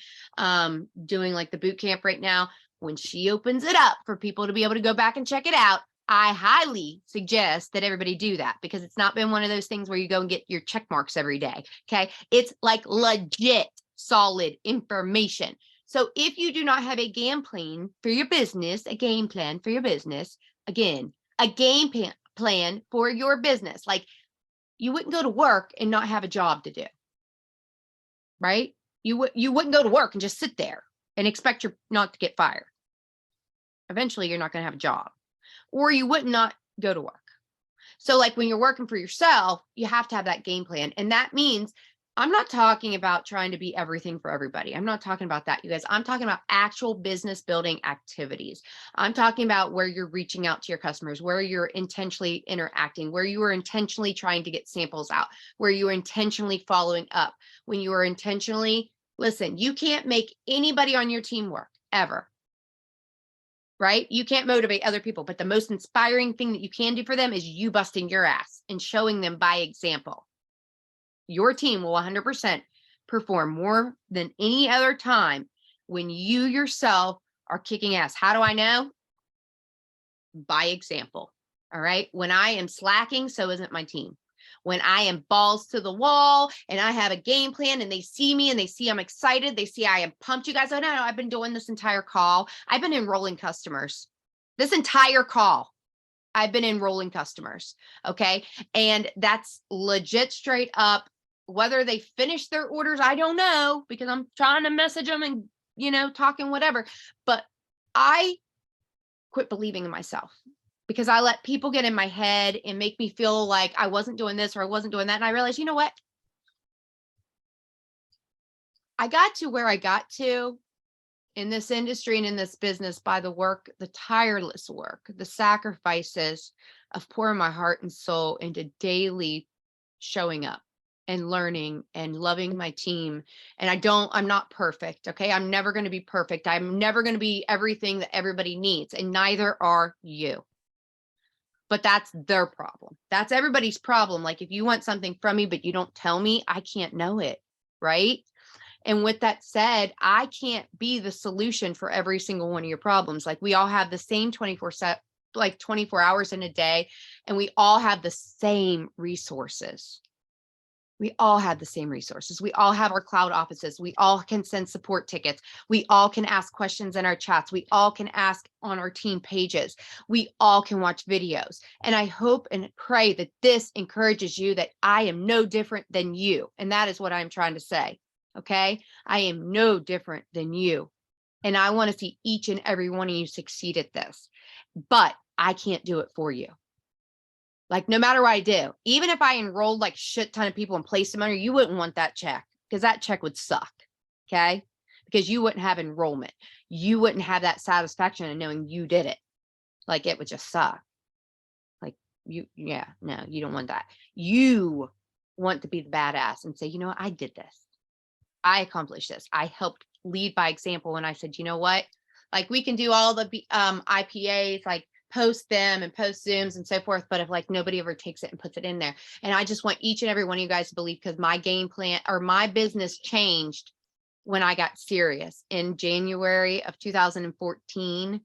doing like the boot camp right now, when she opens it up for people to be able to go back and check it out, I highly suggest that everybody do that, because it's not been one of those things where you go and get your check marks every day. Okay. It's like legit solid information. So if you do not have a game plan for your business, again, a game plan for your business, like you wouldn't go to work and not have a job to do, right? You wouldn't go to work and just sit there and expect you're not to get fired. Eventually, you're not going to have a job, or you would not go to work. So like when you're working for yourself, you have to have that game plan. And that means I'm not talking about trying to be everything for everybody. I'm not talking about that, you guys. I'm talking about actual business building activities. I'm talking about where you're reaching out to your customers, where you're intentionally interacting, where you are intentionally trying to get samples out, where you are intentionally following up, when you are intentionally, listen, you can't make anybody on your team work ever. Right? You can't motivate other people, but the most inspiring thing that you can do for them is you busting your ass and showing them by example. Your team will 100% perform more than any other time when you yourself are kicking ass. How do I know? By example. All right. When I am slacking, so isn't my team. When I am balls to the wall and I have a game plan and they see me and they see I'm excited, they see I am pumped. You guys, oh no, I've been doing this entire call. I've been enrolling customers. This entire call, I've been enrolling customers. Okay. And that's legit straight up. Whether they finish their orders, I don't know, because I'm trying to message them and, talking whatever. But I quit believing in myself, because I let people get in my head and make me feel like I wasn't doing this or I wasn't doing that. And I realized, you know what? I got to where I got to in this industry and in this business by the work, the tireless work, the sacrifices of pouring my heart and soul into daily showing up and learning and loving my team. And I'm not perfect. Okay. I'm never going to be perfect. I'm never going to be everything that everybody needs. And neither are you. But that's their problem. That's everybody's problem. Like if you want something from me, but you don't tell me, I can't know it. Right. And with that said, I can't be the solution for every single one of your problems. Like we all have the same 24 hours in a day, and we all have the same resources. We all have the same resources. We all have our cloud offices. We all can send support tickets. We all can ask questions in our chats. We all can ask on our team pages. We all can watch videos. And I hope and pray that this encourages you that I am no different than you. And that is what I'm trying to say. Okay. I am no different than you. And I want to see each and every one of you succeed at this, but I can't do it for you. Like no matter what I do, even if I enrolled like shit ton of people and placed them under, you wouldn't want that check, because that check would suck. Okay. Because you wouldn't have enrollment. You wouldn't have that satisfaction in knowing you did it. Like it would just suck. Like no, you don't want that. You want to be the badass and say, you know what? I did this. I accomplished this. I helped lead by example. And I said, you know what? Like we can do all the IPAs, like post them and post Zooms and so forth. But if like nobody ever takes it and puts it in there, and I just want each and every one of you guys to believe, because my game plan or my business changed when I got serious in January of 2014.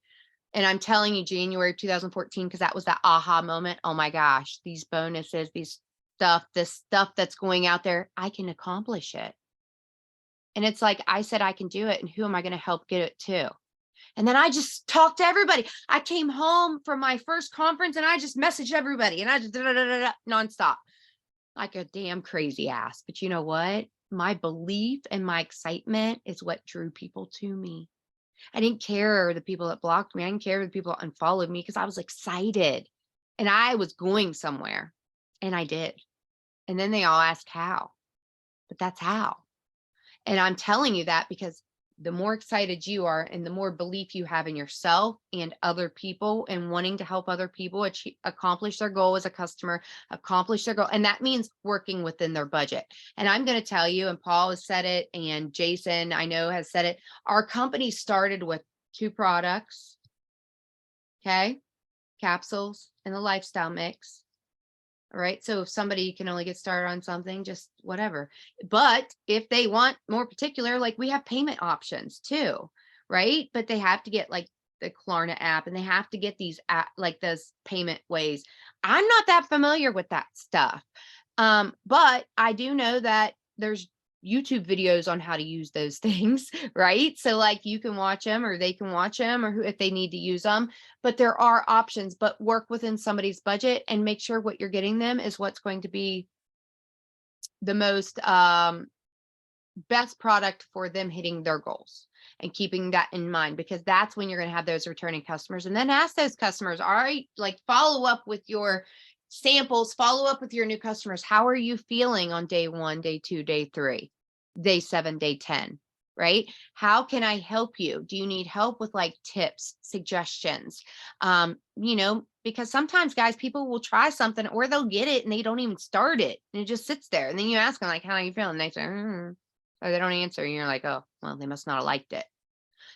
And I'm telling you, January of 2014, because that was that aha moment. Oh my gosh, these bonuses, this stuff that's going out there, I can accomplish it. And it's like, I said, I can do it. And who am I going to help get it to? And then I just talked to everybody. I came home from my first conference and I just messaged everybody, and I just nonstop like a damn crazy ass. But you know what? My belief and my excitement is what drew people to me. I didn't care the people that blocked me. I didn't care the people that unfollowed me, because I was excited and I was going somewhere, and I did. And then they all asked how, but that's how. And I'm telling you that because the more excited you are and the more belief you have in yourself and other people and wanting to help other people accomplish their goal as a customer, accomplish their goal. And that means working within their budget. And I'm going to tell you, and Paul has said it, and Jason, I know, has said it. Our company started with 2 products. Okay. Capsules and the lifestyle mix. All right. So if somebody can only get started on something, just whatever. But if they want more particular, like we have payment options too, right? But they have to get like the Klarna app, and they have to get these like those payment ways. I'm not that familiar with that stuff. But I do know that there's YouTube videos on how to use those things, right? So like you can watch them, or they can watch them, or if they need to use them, but there are options. But work within somebody's budget and make sure what you're getting them is what's going to be the most best product for them hitting their goals, and keeping that in mind, because that's when you're going to have those returning customers. And then ask those customers, all right, like follow up with your samples, follow up with your new customers. How are you feeling on day 1, day 2, day 3, day 7, day 10, right? How can I help you? Do you need help with like tips, suggestions? Because sometimes, guys, people will try something or they'll get it and they don't even start it, and it just sits there. And then you ask them like, how are you feeling? And they say, or they don't answer. And you're like, oh, well, they must not have liked it.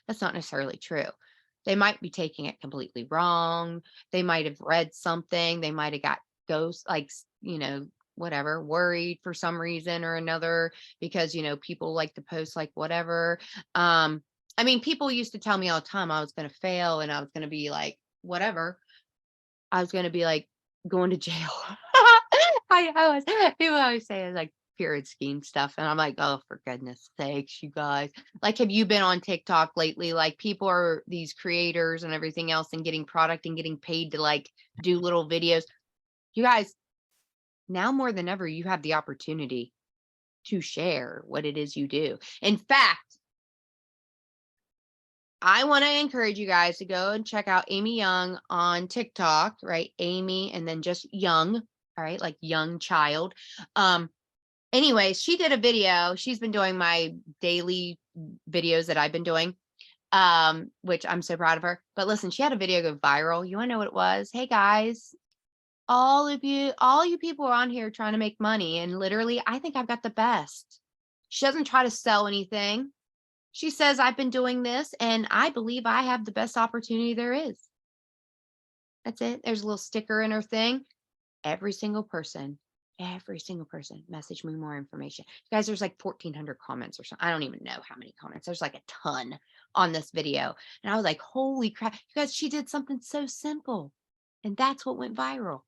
That's not necessarily true. They might be taking it completely wrong. They might have read something. They might have got like, whatever, worried for some reason or another, because, people like to post like whatever. People used to tell me all the time I was going to fail, and I was going to be like, whatever. I was going to be like going to jail. People always say it's like pyramid scheme stuff. And I'm like, oh, for goodness sakes, you guys. Like, have you been on TikTok lately? Like, people are these creators and everything else, and getting product and getting paid to like do little videos. You guys, now more than ever, you have the opportunity to share what it is you do. In fact, I want to encourage you guys to go and check out Amy Young on TikTok, right? Amy, and then just Young, all right, like young child. Anyways, she did a video. She's been doing my daily videos that I've been doing, which I'm so proud of her. But listen, she had a video go viral. You want to know what it was? Hey guys, all you people are on here trying to make money, and literally, I think I've got the best. She doesn't try to sell anything. She says, I've been doing this and I believe I have the best opportunity there is. That's it. There's a little sticker in her thing. Every single person message me more information. Guys, there's like 1,400 comments or something. I don't even know how many comments. There's like a ton on this video. And I was like, holy crap. You guys, she did something so simple. And that's what went viral.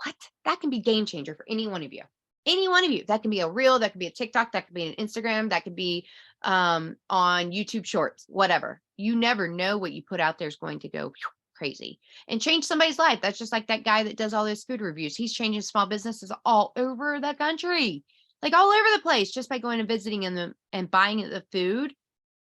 What? That can be game changer for any one of you. Any one of you. That can be a reel, that could be a TikTok, that could be an Instagram, that could be on YouTube Shorts, whatever. You never know what you put out there is going to go crazy and change somebody's life. That's just like that guy that does all those food reviews. He's changing small businesses all over the country, like all over the place, just by going and visiting them and buying the food,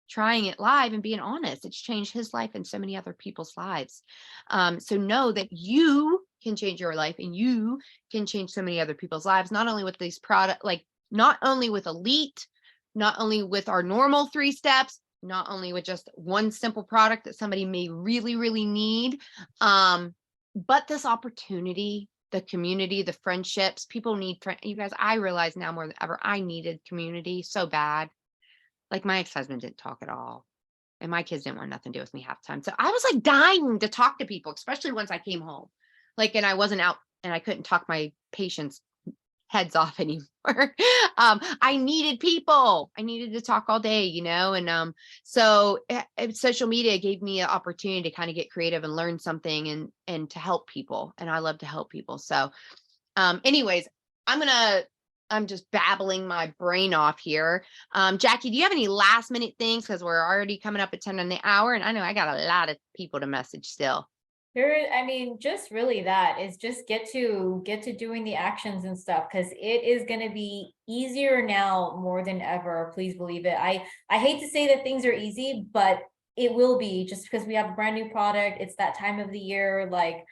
trying it live and being honest. It's changed his life and so many other people's lives. So know that you can change your life, and you can change so many other people's lives, not only with these product, like not only with Elite, not only with our normal 3 steps, not only with just one simple product that somebody may really, really need, but this opportunity, the community, the friendships. People need you guys. I realize now more than ever, I needed community so bad. Like, my ex-husband didn't talk at all, and my kids didn't want nothing to do with me half the time. So I was like dying to talk to people, especially once I came home. Like, and I wasn't out and I couldn't talk my patients' heads off anymore. I needed people. I needed to talk all day, and so social media gave me an opportunity to kind of get creative and learn something and to help people. And I love to help people. So anyways, I'm just babbling my brain off here. Jackie, do you have any last minute things? Because we're already coming up at 10 on the hour, and I know I got a lot of people to message still. Just really that is just get to doing the actions and stuff, because it is going to be easier now more than ever. Please believe it. I hate to say that things are easy, but it will be, just because we have a brand new product. It's that time of the year. Like,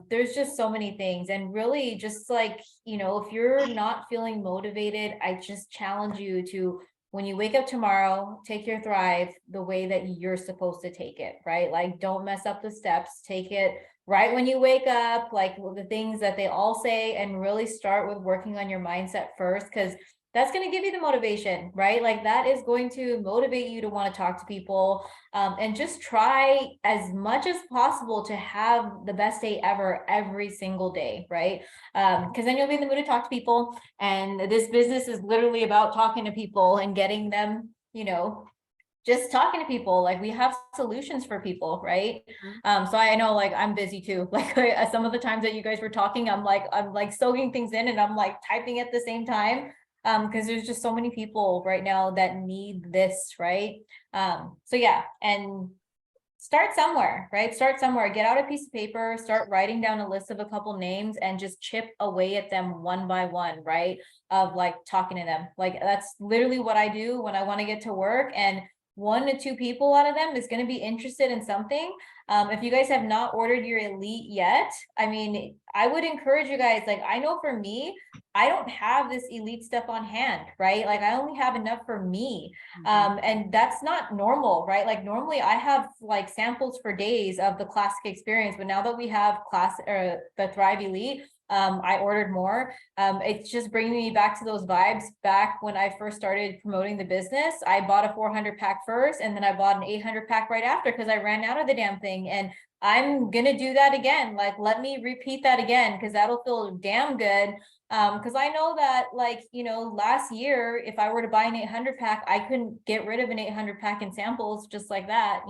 there's just so many things, and really just like, if you're not feeling motivated, I just challenge you to, when you wake up tomorrow, take your Thrive the way that you're supposed to take it, right? Like, don't mess up the steps, take it right when you wake up, like the things that they all say, and really start with working on your mindset first, because that's going to give you the motivation, right? Like, that is going to motivate you to want to talk to people, and just try as much as possible to have the best day ever every single day, right? Because then you'll be in the mood to talk to people. And this business is literally about talking to people and getting them, just talking to people. Like, we have solutions for people, right? So I know, like, I'm busy too. Like, some of the times that you guys were talking, I'm like soaking things in, and I'm like typing at the same time. Because there's just so many people right now that need this, right? So yeah, and start somewhere, right? Start somewhere, get out a piece of paper, start writing down a list of a couple names, and just chip away at them one by one, right? Of like talking to them. Like, that's literally what I do when I want to get to work, and 1 to 2 people out of them is going to be interested in something. If you guys have not ordered your Elite yet, I mean, I would encourage you guys, like, I know for me, I don't have this Elite stuff on hand, right? Like, I only have enough for me. And that's not normal, right? Like, normally I have like samples for days of the classic experience, but now that we have the Thrive Elite, I ordered more. It's just bringing me back to those vibes back when I first started promoting the business. I bought a 400 pack first, and then I bought an 800 pack right after, because I ran out of the damn thing. And I'm gonna do that again. Like, let me repeat that again, because that'll feel damn good. Because I know that, like, last year, if I were to buy an 800 pack, I couldn't get rid of an 800 pack in samples just like that,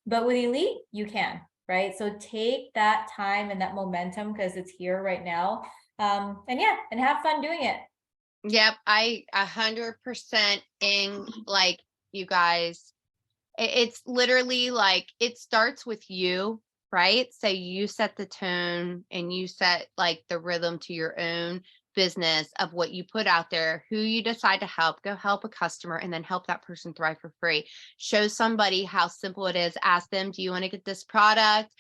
but with Elite, you can, right? So take that time and that momentum, because it's here right now. And yeah, and have fun doing it. Yep, I 100% in, like, you guys. It's literally like, it starts with you, right? So you set the tone, and you set like the rhythm to your own business of what you put out there, who you decide to help. Go help a customer, and then help that person thrive for free. Show somebody how simple it is. Ask them, do you want to get this product?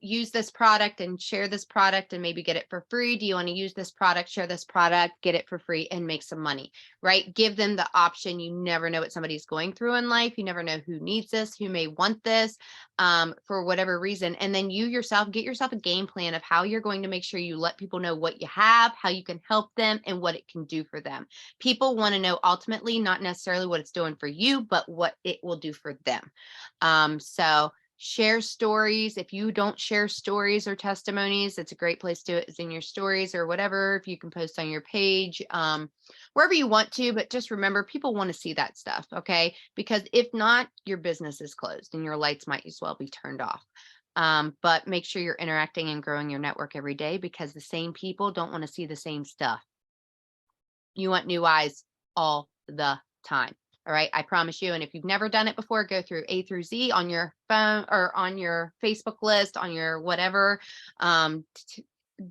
Use this product and share this product and maybe get it for free. Do you want to use this product, share this product, get it for free, and make some money, right? Give them the option. You never know what somebody's going through in life. You never know who needs this, who may want this, for whatever reason. And then you yourself, get yourself a game plan of how you're going to make sure you let people know what you have, how you can help them, and what it can do for them. People want to know ultimately, not necessarily what it's doing for you, but what it will do for them. So share stories. If you don't share stories or testimonies, it's a great place to do it, is in your stories or whatever. If you can post on your page, wherever you want to, but just remember, people want to see that stuff. Okay. Because if not, your business is closed and your lights might as well be turned off. But make sure you're interacting and growing your network every day, because the same people don't want to see the same stuff. You want new eyes all the time. All right. I promise you. And if you've never done it before, go through A through Z on your phone or on your Facebook list, on your whatever.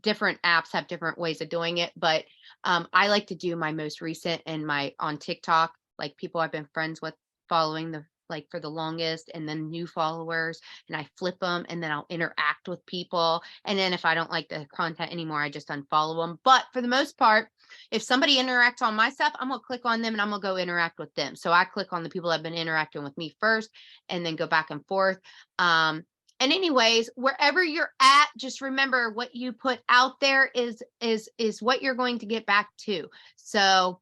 Different apps have different ways of doing it. But I like to do my most recent and my on TikTok, like people I've been friends with, following the like for the longest, and then new followers, and I flip them, and then I'll interact with people. And then if I don't like the content anymore, I just unfollow them. But for the most part, if somebody interacts on my stuff, I'm gonna click on them and I'm gonna go interact with them. So I click on the people that have been interacting with me first, and then go back and forth. And anyways, wherever you're at, just remember, what you put out there is what you're going to get back to. So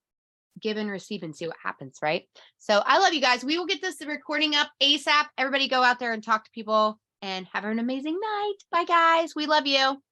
give and receive and see what happens, right? So I love you guys. We will get this recording up ASAP. Everybody go out there and talk to people, and have an amazing night. Bye guys. We love you.